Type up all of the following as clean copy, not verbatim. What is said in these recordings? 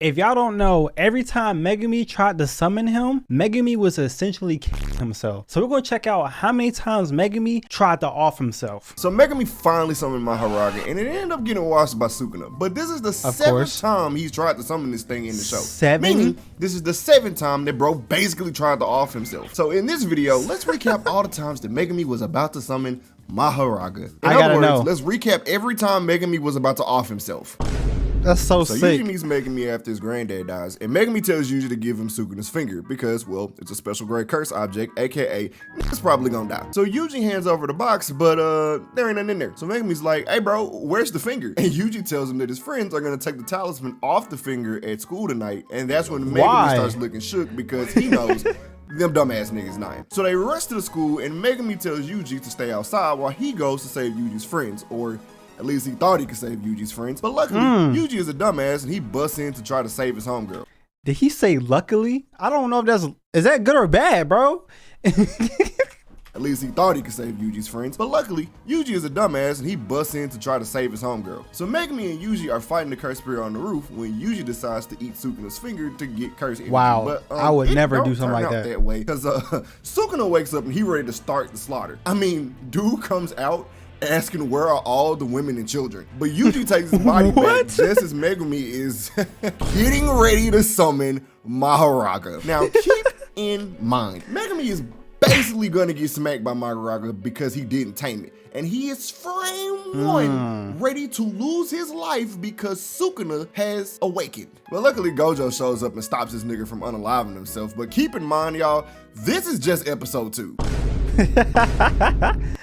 If y'all don't know, every time Megumi tried to summon him, Megumi was essentially killing himself. So we're going to check out how many times Megumi tried to off himself. So Megumi finally summoned Mahoraga, and it ended up getting washed by Sukuna. But this is the seventh time he's tried to summon this thing in the show. Meaning, this is the 7th time that bro basically tried to off himself. So in this video, let's recap all the times that Megumi was about to summon Mahoraga. In other words, let's recap every time Megumi was about to off himself. That's so sick. Yuji meets Megumi after his granddad dies, and Megumi tells Yuji to give him Sukuna's finger because, well, it's a special grade curse object, aka it's probably gonna die. So Yuji hands over the box, but there ain't nothing in there. So Megumi's like, hey bro, where's the finger? And Yuji tells him that his friends are gonna take the talisman off the finger at school tonight, and that's when Megumi starts looking shook because he knows them dumbass niggas lying. So they rush to the school, and Megumi tells Yuji to stay outside while he goes to save Yuji's friends, or at least he thought he could save Yuji's friends. But luckily, Yuji is a dumbass and he busts in to try to save his homegirl. Did he say luckily? I don't know if is that good or bad, bro? At least he thought he could save Yuji's friends. But luckily, Yuji is a dumbass and he busts in to try to save his homegirl. So Megumi and Yuji are fighting the curse spirit on the roof when Yuji decides to eat Sukuna's finger to get curse energy. Wow, but, I would never do something like that way. Because Sukuna wakes up and he ready to start the slaughter. I mean, dude comes out asking where are all the women and children. But Yuji takes his body back just as Megumi is getting ready to summon Mahoraga. Now keep in mind, Megumi is basically gonna get smacked by Mahoraga because he didn't tame it. And he is frame one ready to lose his life because Sukuna has awakened. Well, luckily Gojo shows up and stops this nigga from unaliving himself. But keep in mind, y'all, this is just episode 2.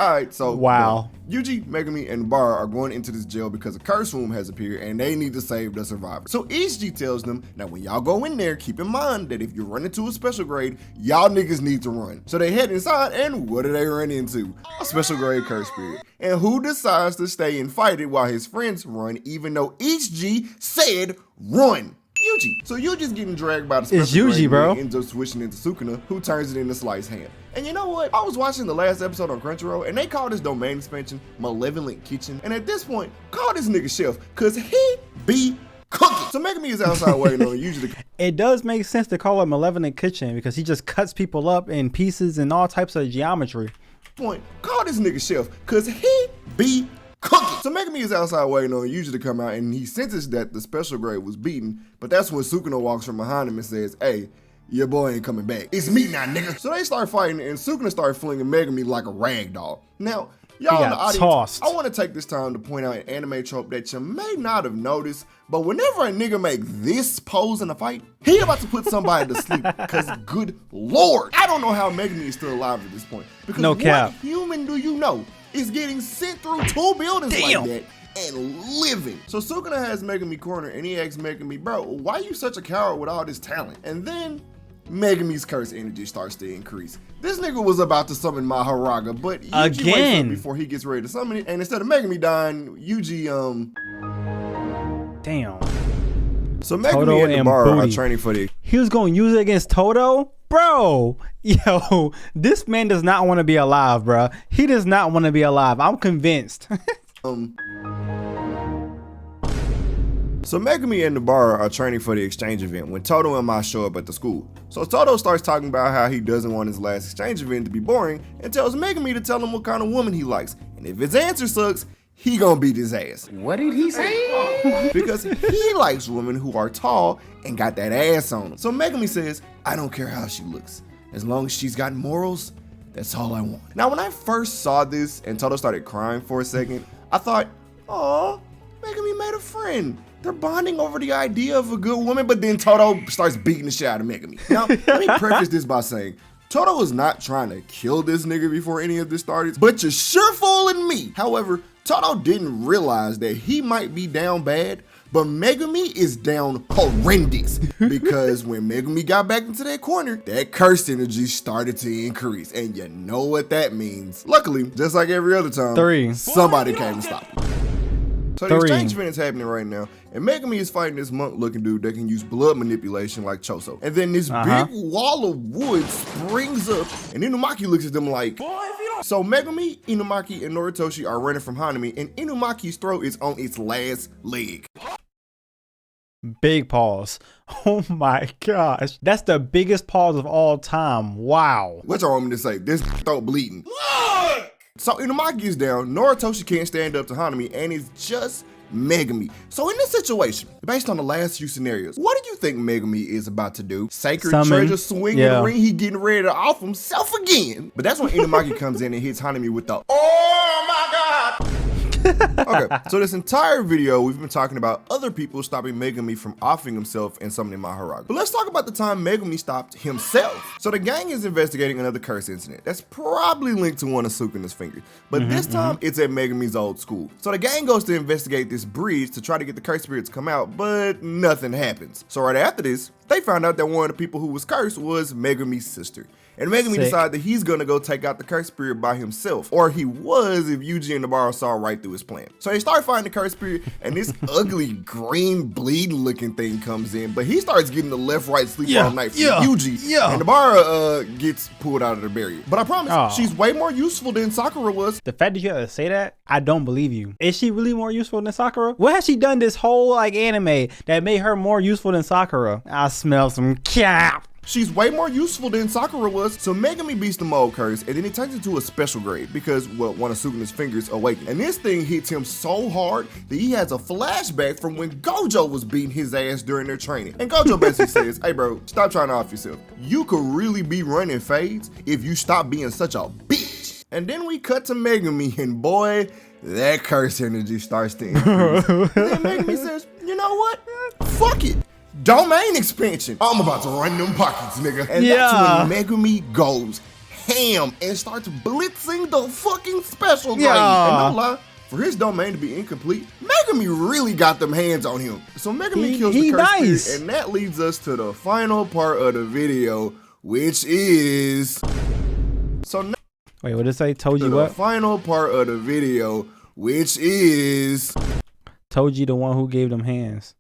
Alright, so wow. Yuji, Megumi, and Bara are going into this jail because a curse room has appeared and they need to save the survivors. So Ichiji tells them, now when y'all go in there, keep in mind that if you run into a special grade, y'all niggas need to run. So they head inside, and what do they run into? A special grade curse spirit. And who decides to stay and fight it while his friends run, even though Ichiji said run? Yuji. So Yuji's getting dragged by the special grade, bro. And ends up switching into Sukuna, who turns it into Slice Hand. And you know what? I was watching the last episode on Crunchyroll, and they called this domain expansion Malevolent Kitchen. And at this point, call this nigga Chef, cause he be cooking. So Megumi is outside waiting on Yuji to. It does make sense to call it Malevolent Kitchen because he just cuts people up in pieces and all types of geometry. Point, call this nigga Chef, cause he be cooking. So Megumi is outside waiting on Yuji to come out, and he senses that the special grade was beaten, but that's when Sukuna walks from behind him and says, hey, your boy ain't coming back. It's me now, nigga. So they start fighting, and Sukuna starts flinging Megumi like a rag doll. Now, y'all in the audience, I want to take this time to point out an anime trope that you may not have noticed, but whenever a nigga make this pose in a fight, he about to put somebody to sleep, because good lord, I don't know how Megumi is still alive at this point. Because what human do you know is getting sent through 2 buildings like that and living? So Sukuna has Megumi cornered, and he asks Megumi, bro, why you such a coward with all this talent? And then Megumi's curse energy starts to increase. This nigga was about to summon Mahoraga, but Yuji wakes up before he gets ready to summon it, and instead of Megumi dying, Yuji damn. So Megumi and Bara are training for the. He was going to use it against Toto? Bro, yo, this man does not want to be alive, bro. He does not want to be alive. I'm convinced. So Megumi and Bara are training for the exchange event when Toto and Mai show up at the school. So Toto starts talking about how he doesn't want his last exchange event to be boring and tells Megumi to tell him what kind of woman he likes. And if his answer sucks, he gonna beat his ass. What did he say? Because he likes women who are tall and got that ass on them. So Megumi says, I don't care how she looks. As long as she's got morals, that's all I want. Now when I first saw this and Toto started crying for a second, I thought, aw, Megumi made a friend. They're bonding over the idea of a good woman, but then Toto starts beating the shit out of Megumi. Now, let me preface this by saying, Toto was not trying to kill this nigga before any of this started, but you're sure fooling me. However, Toto didn't realize that he might be down bad, but Megumi is down horrendous because when Megumi got back into that corner, that curse energy started to increase, and you know what that means. Luckily, just like every other time, somebody came to stop him. So the exchange event is happening right now, and Megumi is fighting this monk-looking dude that can use blood manipulation like Choso. And then this big wall of wood springs up, and Inumaki looks at them like, so Megumi, Inumaki, and Noritoshi are running from Hanami, and Inumaki's throat is on its last leg. Big pause. Oh my gosh. That's the biggest pause of all time. Wow. What y'all want me to say? This throat bleeding. Look! So Inumaki is down, Noritoshi can't stand up to Hanami, and it's just Megumi. So in this situation, based on the last few scenarios, what do you think Megumi is about to do? Sacred treasure swing in the ring, he getting ready to off himself again. But that's when Inumaki comes in and hits Hanami with the, oh my God! Okay, so this entire video, we've been talking about other people stopping Megumi from offing himself and summoning Mahoraga. But let's talk about the time Megumi stopped himself. So the gang is investigating another curse incident that's probably linked to one of Sukuna's fingers. But this time, it's at Megumi's old school. So the gang goes to investigate this bridge to try to get the curse spirit to come out, but nothing happens. So right after this, they found out that one of the people who was cursed was Megumi's sister. And Megumi decided that he's gonna go take out the curse spirit by himself. Or he was if Yuji and Nobara saw right through his plan. So they start fighting the curse spirit and this ugly green bleed looking thing comes in. But he starts getting the left right sleep all night from Yuji. And Nobara gets pulled out of the barrier. But I promise, she's way more useful than Sakura was. The fact that you have to say that, I don't believe you. Is she really more useful than Sakura? What has she done this whole like anime that made her more useful than Sakura? I smell some cap. She's way more useful than Sakura was. So Megumi beats the mold curse and then he turns into a special grade because, well, one of Sukuna's fingers awakened. And this thing hits him so hard that he has a flashback from when Gojo was beating his ass during their training. And Gojo basically says, hey bro, stop trying to off yourself. You could really be running fades if you stop being such a bitch. And then we cut to Megumi and boy, that curse energy starts to increase. And then Megumi says, you know what? Fuck it. Domain expansion. I'm about to run them pockets, nigga. And that's when Megumi goes ham and starts blitzing the fucking special grade. And no lie, for his domain to be incomplete, Megumi really got them hands on him. So Megumi kills the curse spirit, and that leads us to the final part of the video, which is... So now... Wait, what did it say? Toji what? what? The final part of the video, which is... Toji the one who gave them hands.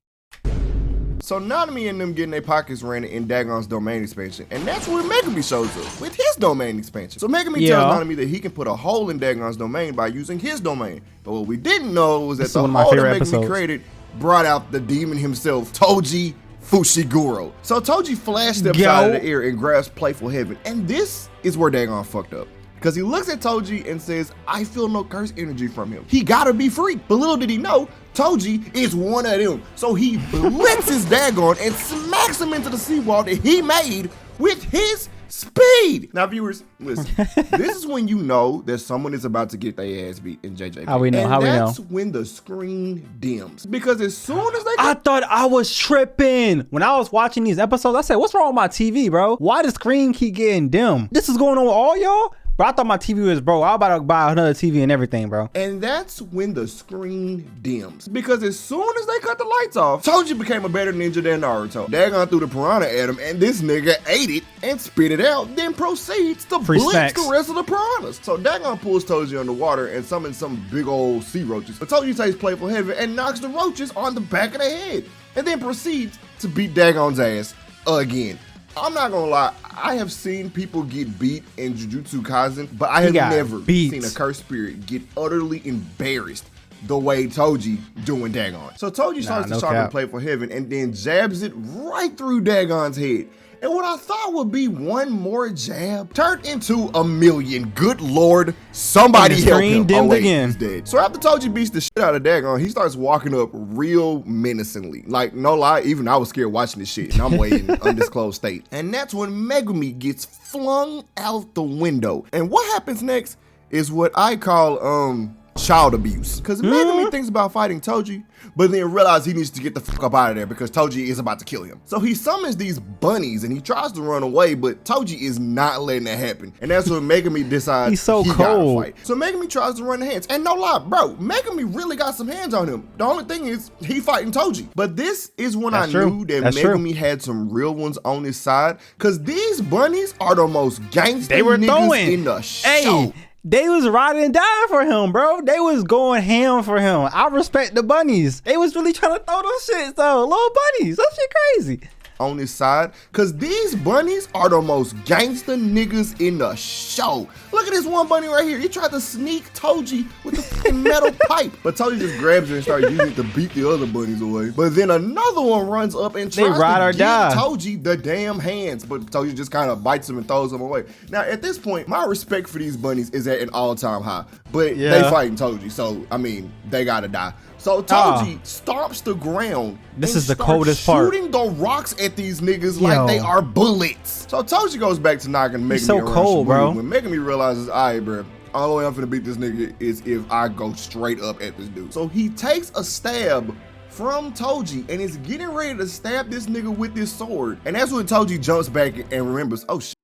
So Nanami and them getting their pockets ran in Dagon's domain expansion, and that's where Megumi shows up with his domain expansion. So Megumi tells Nanami that he can put a hole in Dagon's domain by using his domain. But what we didn't know was that the hole that Megumi created brought out the demon himself, Toji Fushiguro. So Toji flashed steps out of the air and grabs Playful Heaven, and this is where Dagon fucked up. Because he looks at Toji and says, I feel no curse energy from him. He gotta be free. But little did he know, Toji is one of them. So he blitzes Dagon and smacks him into the seawall that he made with his speed. Now viewers, listen, this is when you know that someone is about to get their ass beat in JJP. How we know? And how we know? That's when the screen dims. Because as soon as they I thought I was tripping. When I was watching these episodes, I said, what's wrong with my TV, bro? Why the screen keep getting dim? This is going on with all y'all? Bro, I thought my TV was broke. I was about to buy another TV and everything, bro. And that's when the screen dims. Because as soon as they cut the lights off, Toji became a better ninja than Naruto. Dagon threw the piranha at him, and this nigga ate it and spit it out, then proceeds to blitz the rest of the piranhas. So Dagon pulls Toji underwater and summons some big old sea roaches. But Toji takes Playful Heaven and knocks the roaches on the back of the head, and then proceeds to beat Dagon's ass again. I'm not gonna lie, I have seen people get beat in Jujutsu Kaisen, but I have never seen a cursed spirit get utterly embarrassed the way Toji doing Dagon. So Toji starts to sharpen Playful Heaven and then jabs it right through Dagon's head. And what I thought would be one more jab turned into a million. Good Lord, somebody help him. Oh wait, he's dead. So after Toji beats the shit out of Dagon, he starts walking up real menacingly. Like, no lie, even I was scared watching this shit, and I'm way in undisclosed state. And that's when Megumi gets flung out the window. And what happens next is what I call, child abuse. Because Megumi thinks about fighting Toji, but then realizes he needs to get the fuck up out of there because Toji is about to kill him. So he summons these bunnies and he tries to run away, but Toji is not letting that happen. And that's when Megumi decides he gotta fight. So Megumi tries to run the hands. And no lie, bro, Megumi really got some hands on him. The only thing is he fighting Toji. But this is when I knew that Megumi had some real ones on his side, because these bunnies are the most gangster niggas in the show. They was riding and dying for him, bro. They was going ham for him. I respect the bunnies. They was really trying to throw those shits though. Little bunnies. That shit crazy. on his side, because these bunnies are the most gangster niggas in the show. Look at this one bunny right here. He tried to sneak Toji with the fucking metal pipe, but Toji just grabs it and starts using it to beat the other bunnies away. But then another one runs up and tries to give Toji the damn hands, but Toji just kind of bites him and throws him away. Now, at this point, my respect for these bunnies is at an all-time high, but they fighting Toji, so, I mean, they gotta die. So Toji stomps the ground. This is the coldest part. Shooting the rocks at these niggas like they are bullets. So Toji goes back to knocking Megumi so around cold, bro. When Megumi realizes, all right, bro, all the way I'm finna beat this nigga is if I go straight up at this dude. So he takes a stab from Toji and is getting ready to stab this nigga with this sword. And that's when Toji jumps back and remembers, oh shit,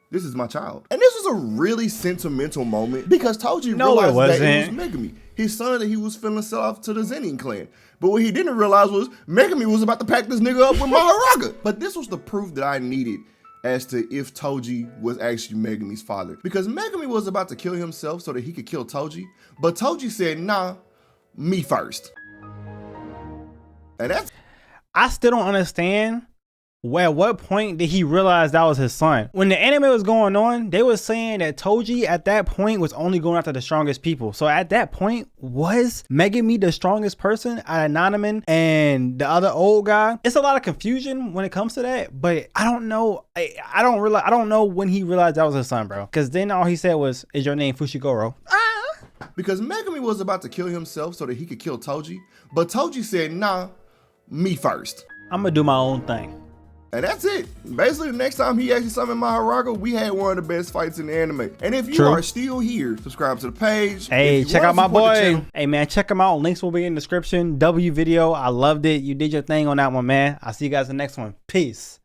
this is my child. And this was a really sentimental moment because Toji realized that it was Megumi, his son that he was finna sell off to the Zenin clan. But what he didn't realize was Megumi was about to pack this nigga up with Mahoraga. But this was the proof that I needed as to if Toji was actually Megumi's father. Because Megumi was about to kill himself so that he could kill Toji. But Toji said, nah, me first. And that's... I still don't understand. At what point did he realize that was his son? When the anime was going on, they were saying that Toji at that point was only going after the strongest people. So at that point, was Megumi the strongest person out of Nanaman and the other old guy? It's a lot of confusion when it comes to that, but I don't know. I don't know when he realized that was his son, bro. Because then all he said was, "Is your name Fushiguro?" Because Megumi was about to kill himself so that he could kill Toji, but Toji said, nah, me first. I'm gonna do my own thing. And that's it. Basically, the next time he actually summoned Mahoraga, we had one of the best fights in the anime. And if you are still here, subscribe to the page. Hey, check out my boy. Hey, man, check him out. Links will be in the description. W video. I loved it. You did your thing on that one, man. I'll see you guys in the next one. Peace.